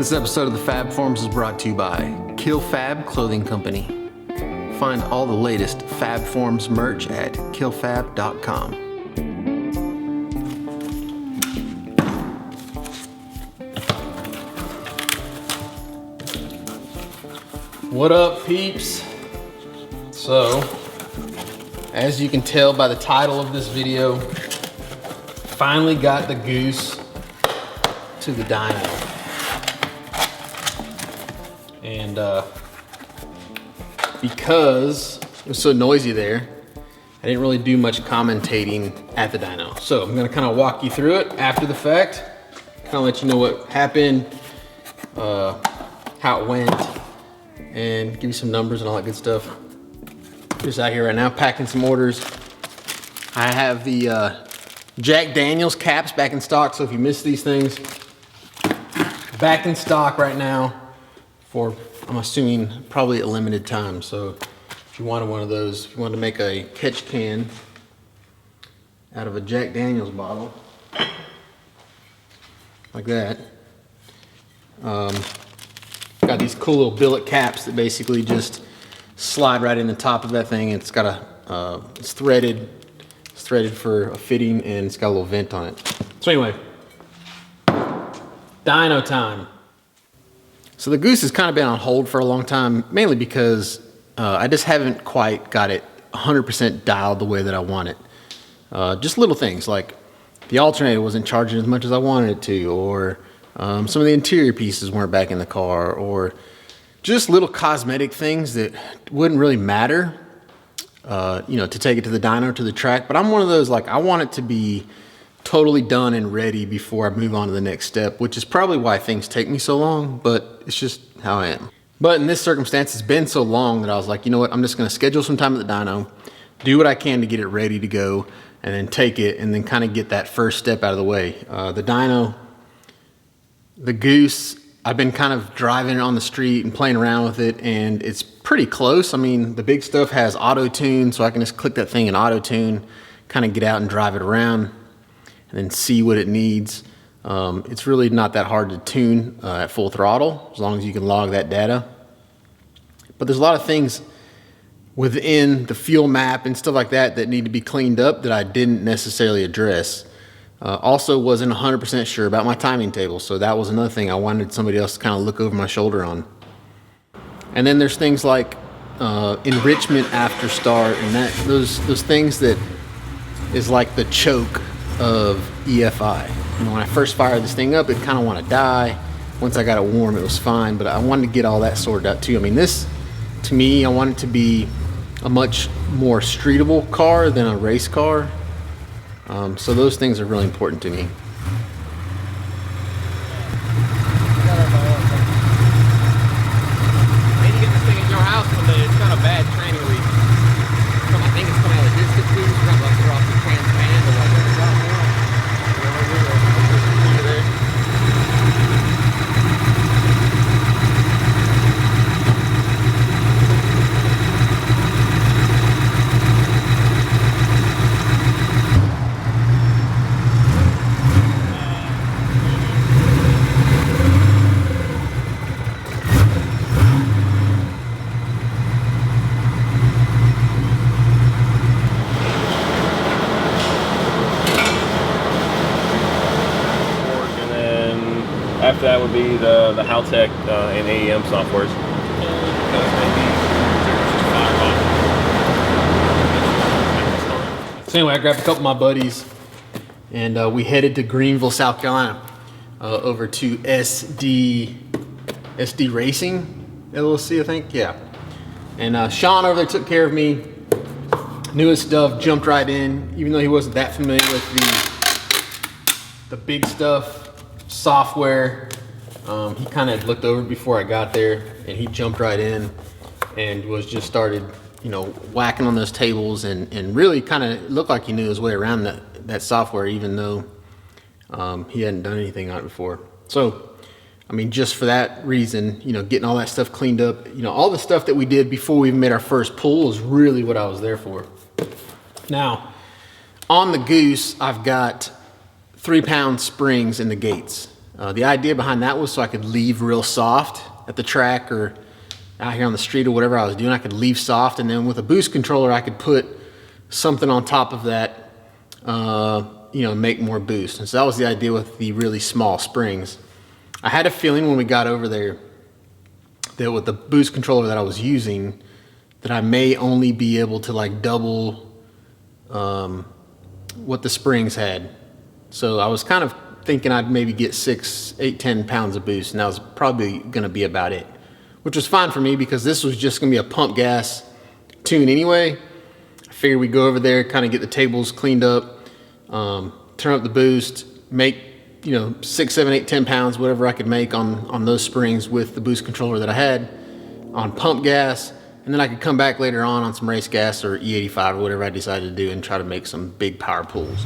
This episode of the Fab Forums is brought to you by Kill Fab Clothing Company. Find all the latest Fab Forums merch at killfab.com. What up, peeps? So, as you can tell by the title of this video, finally got the Goose to the dyno. And because it was so noisy there, I didn't really do much commentating at the dyno. So I'm gonna kind of walk you through it after the fact, kind of let you know what happened, how it went, and give you some numbers and all that good stuff. Just out here right now packing some orders. I have the Jack Daniels caps back in stock, so if you missed these things, back in stock right now for, I'm assuming, probably a limited time. So if you wanted one of those, if you wanted to make a catch can out of a Jack Daniels bottle, like that, got these cool little billet caps that basically just slide right in the top of that thing. It's got a, it's threaded for a fitting, and it's got a little vent on it. So anyway, dyno time. So the Goose has kind of been on hold for a long time, mainly because I just haven't quite got it 100% dialed the way that I want it. Just little things like the alternator wasn't charging as much as I wanted it to, or some of the interior pieces weren't back in the car, or just little cosmetic things that wouldn't really matter, you know, to take it to the dyno, to the track. But I'm one of those, like, I want it to be totally done and ready before I move on to the next step, which is probably why things take me so long, but it's just how I am. But in this circumstance, it's been so long that I was like, you know what, I'm just gonna schedule some time at the dyno, do what I can to get it ready to go, and then take it, and then kind of get that first step out of the way. The dyno, the Goose, I've been kind of driving it on the street and playing around with it, and it's pretty close. I mean, the big stuff has auto tune, so I can just click that thing in auto tune, kind of get out and drive it around, and then see what it needs. It's really not that hard to tune at full throttle, as long as you can log that data. But there's a lot of things within the fuel map and stuff like that that need to be cleaned up that I didn't necessarily address. Also wasn't 100% sure about my timing table, so that was another thing I wanted somebody else to kind of look over my shoulder on. And then there's things like enrichment after start, and those things that is like the choke of EFI. You know, when I first fired this thing up, it kind of want to die. Once I got it warm, it was fine, but I wanted to get all that sorted out too. I mean, this, to me, I want it to be a much more streetable car than a race car. So those things are really important to me. Maybe get this thing at your house one day. It's got a bad tranny leak. I think it's coming out of distance tubes. We're gonna like throw off the trans band or whatever. After that would be the Haltech and AEM softwares. So anyway, I grabbed a couple of my buddies, and we headed to Greenville, South Carolina, over to SD Racing LLC, I think, yeah. And Sean over there took care of me, knew his stuff, jumped right in, even though he wasn't that familiar with the big stuff, software. He kind of looked over before I got there, and he jumped right in and was just started, you know, whacking on those tables, and really kind of looked like he knew his way around that software, even though he hadn't done anything on it before. So, I mean, just for that reason, you know, getting all that stuff cleaned up, you know, all the stuff that we did before we even made our first pull is really what I was there for. Now, on the Goose, I've got 3-pound springs in the gates. The idea behind that was so I could leave real soft at the track or out here on the street or whatever I was doing. I could leave soft, and then with a boost controller I could put something on top of that, make more boost. And so that was the idea with the really small springs. I had a feeling when we got over there that with the boost controller that I was using, that I may only be able to like double what the springs had. So I was kind of thinking I'd maybe get 6, 8, 10 pounds of boost, and that was probably gonna be about it, which was fine for me because this was just gonna be a pump gas tune anyway. I figured we'd go over there, kind of get the tables cleaned up, turn up the boost, make 6, 7, 8, 10 pounds, whatever I could make on those springs with the boost controller that I had on pump gas, and then I could come back later on some race gas or E85 or whatever I decided to do and try to make some big power pulls.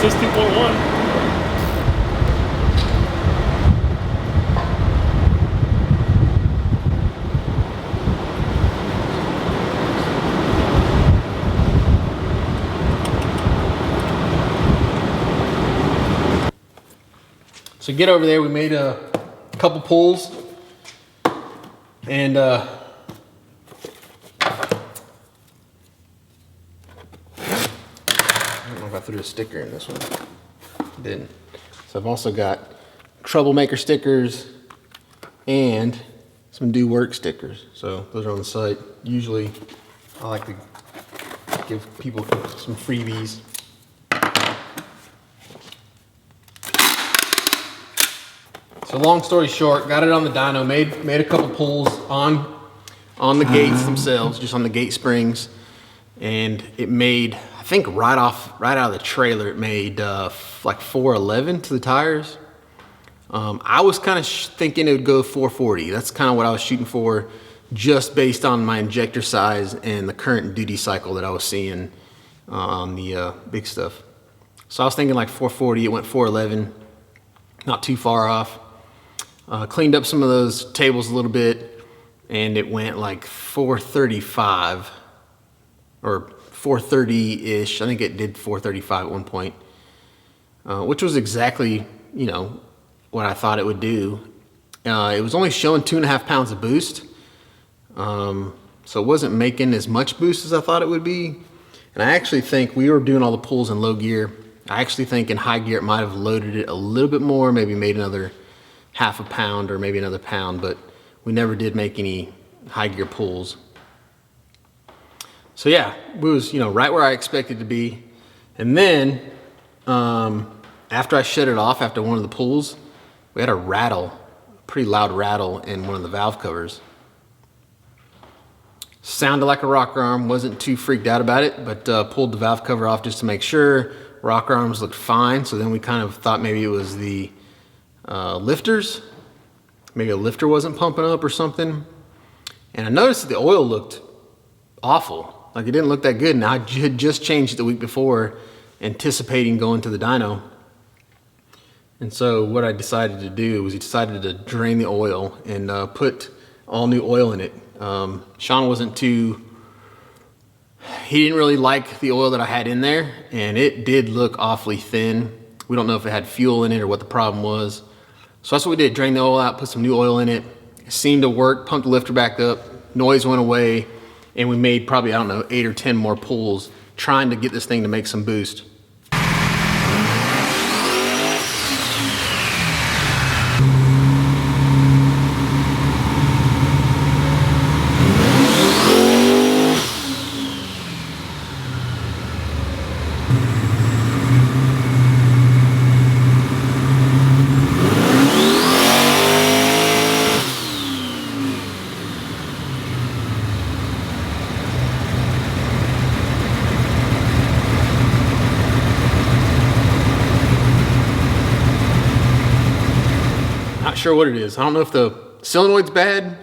It's 2.1. So get over there, we made a couple pulls, and I don't know if I threw a sticker in this one. Didn't. So I've also got Troublemaker stickers and some Do Work stickers. So those are on the site. Usually I like to give people some freebies. So long story short, got it on the dyno, made a couple pulls on the gates themselves, just on the gate springs, and it made, I think right out of the trailer, it made like 411 to the tires. I was kind of thinking it would go 440. That's kind of what I was shooting for, just based on my injector size and the current duty cycle that I was seeing on the big stuff. So I was thinking like 440, it went 411, not too far off. Cleaned up some of those tables a little bit, and it went like 435 or 430-ish. I think it did 435 at one point, which was exactly, what I thought it would do. It was only showing 2.5 pounds of boost, so it wasn't making as much boost as I thought it would be. And I actually think we were doing all the pulls in low gear. I actually think in high gear it might have loaded it a little bit more, maybe made another 1/2 pound or maybe another pound, but we never did make any high gear pulls. So yeah, it was right where I expected to be. And then after I shut it off after one of the pulls, we had a rattle, a pretty loud rattle in one of the valve covers. Sounded like a rocker arm, wasn't too freaked out about it, but pulled the valve cover off just to make sure. Rocker arms looked fine, so then we kind of thought maybe it was the lifters. Maybe a lifter wasn't pumping up or something. And I noticed that the oil looked awful. Like it didn't look that good. And I had just changed it the week before, anticipating going to the dyno. And so what I decided to do was decided to drain the oil and put all new oil in it. Sean wasn't too, he didn't really like the oil that I had in there, and it did look awfully thin. We don't know if it had fuel in it or what the problem was. So that's what we did, drain the oil out, put some new oil in it. It seemed to work, pumped the lifter back up, noise went away, and we made probably, I don't know, 8 or 10 more pulls trying to get this thing to make some boost. Not sure what it is. I don't know if the solenoid's bad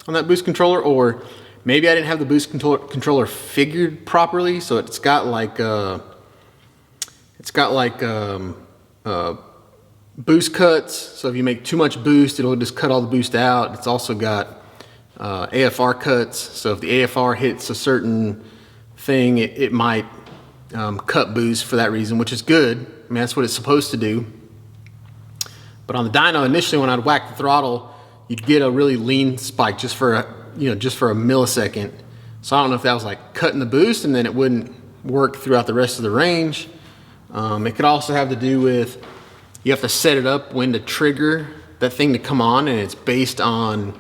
on that boost controller, or maybe I didn't have the boost controller figured properly. So it's got like boost cuts. So if you make too much boost, it'll just cut all the boost out. It's also got AFR cuts. So if the AFR hits a certain thing, it might cut boost for that reason, which is good. I mean, that's what it's supposed to do. But on the dyno, initially when I'd whack the throttle, you'd get a really lean spike just for a millisecond. So I don't know if that was like cutting the boost and then it wouldn't work throughout the rest of the range. It could also have to do with, you have to set it up when to trigger that thing to come on, and it's based on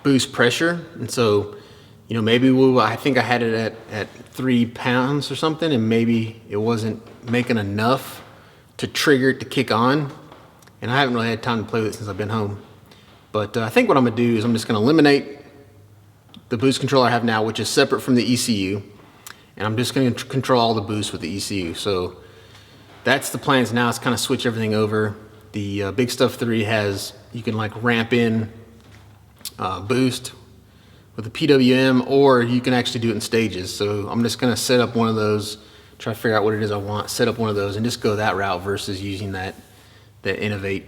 boost pressure. And so, maybe I think I had it at 3 pounds or something, and maybe it wasn't making enough to trigger it to kick on, and I haven't really had time to play with it since I've been home. But I think what I'm gonna do is I'm just gonna eliminate the boost controller I have now, which is separate from the ECU, and I'm just gonna control all the boost with the ECU. So that's the plans now, is kind of switch everything over. The Big Stuff 3 has, you can like ramp in boost with the PWM, or you can actually do it in stages. So I'm just gonna set up one of those, try to figure out what it is I want, set up one of those, and just go that route versus using that Innovate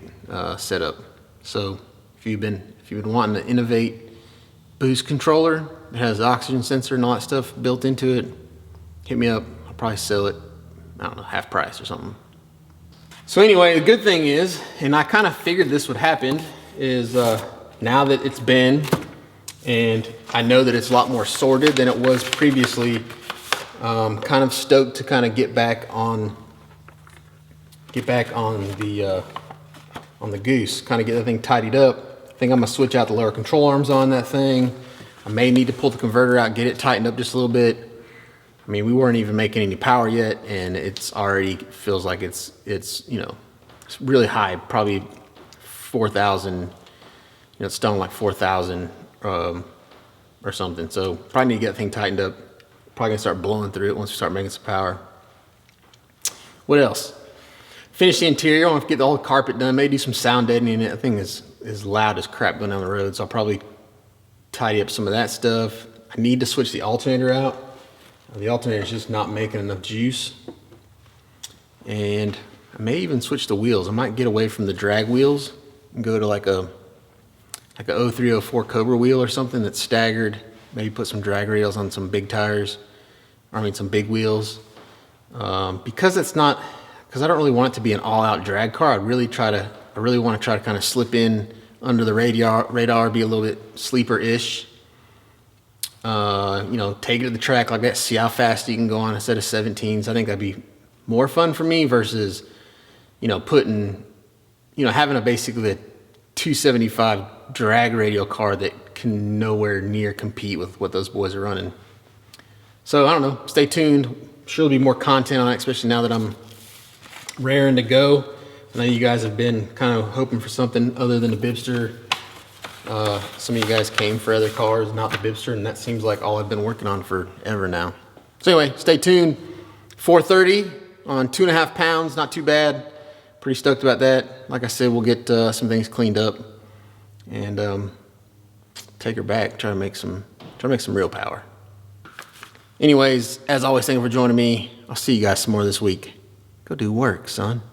setup. So if you've been wanting the Innovate boost controller, it has the oxygen sensor and all that stuff built into it, hit me up. I'll probably sell it, I don't know, half price or something. So anyway, the good thing is, and I kind of figured this would happen, is now that it's been, and I know that it's a lot more sorted than it was previously, kind of stoked to kind of get back on the Goose, kind of get that thing tidied up. I think I'm gonna switch out the lower control arms on that thing. I may need to pull the converter out, get it tightened up just a little bit. I mean, we weren't even making any power yet, and it's already feels like it's it's really high, probably 4,000. It's still like 4,000 or something. So probably need to get that thing tightened up. Probably gonna start blowing through it once we start making some power. What else? Finish the interior. I want to get all the carpet done. Maybe do some sound deadening in it. That thing is loud as crap going down the road, so I'll probably tidy up some of that stuff. I need to switch the alternator out. The alternator is just not making enough juice. And I may even switch the wheels. I might get away from the drag wheels and go to like a 0304 Cobra wheel or something that's staggered. Maybe put some drag rails on some big tires. Some big wheels. Because I don't really want it to be an all-out drag car. I really want to try to kind of slip in under the radar, be a little bit sleeper-ish. Take it to the track like that, see how fast you can go on a set of 17s. I think that'd be more fun for me versus, having basically a 275 drag radial car that can nowhere near compete with what those boys are running. So I don't know, stay tuned. Sure there'll be more content on it, especially now that I'm raring to go. I know you guys have been kind of hoping for something other than the Bibster. Some of you guys came for other cars, not the Bibster, and that seems like all I've been working on forever now. So anyway, stay tuned. 430 on 2.5 pounds, not too bad. Pretty stoked about that. Like I said, we'll get some things cleaned up and take her back, try to make some real power. Anyways, as always, thank you for joining me. I'll see you guys some more this week. Go do work, son.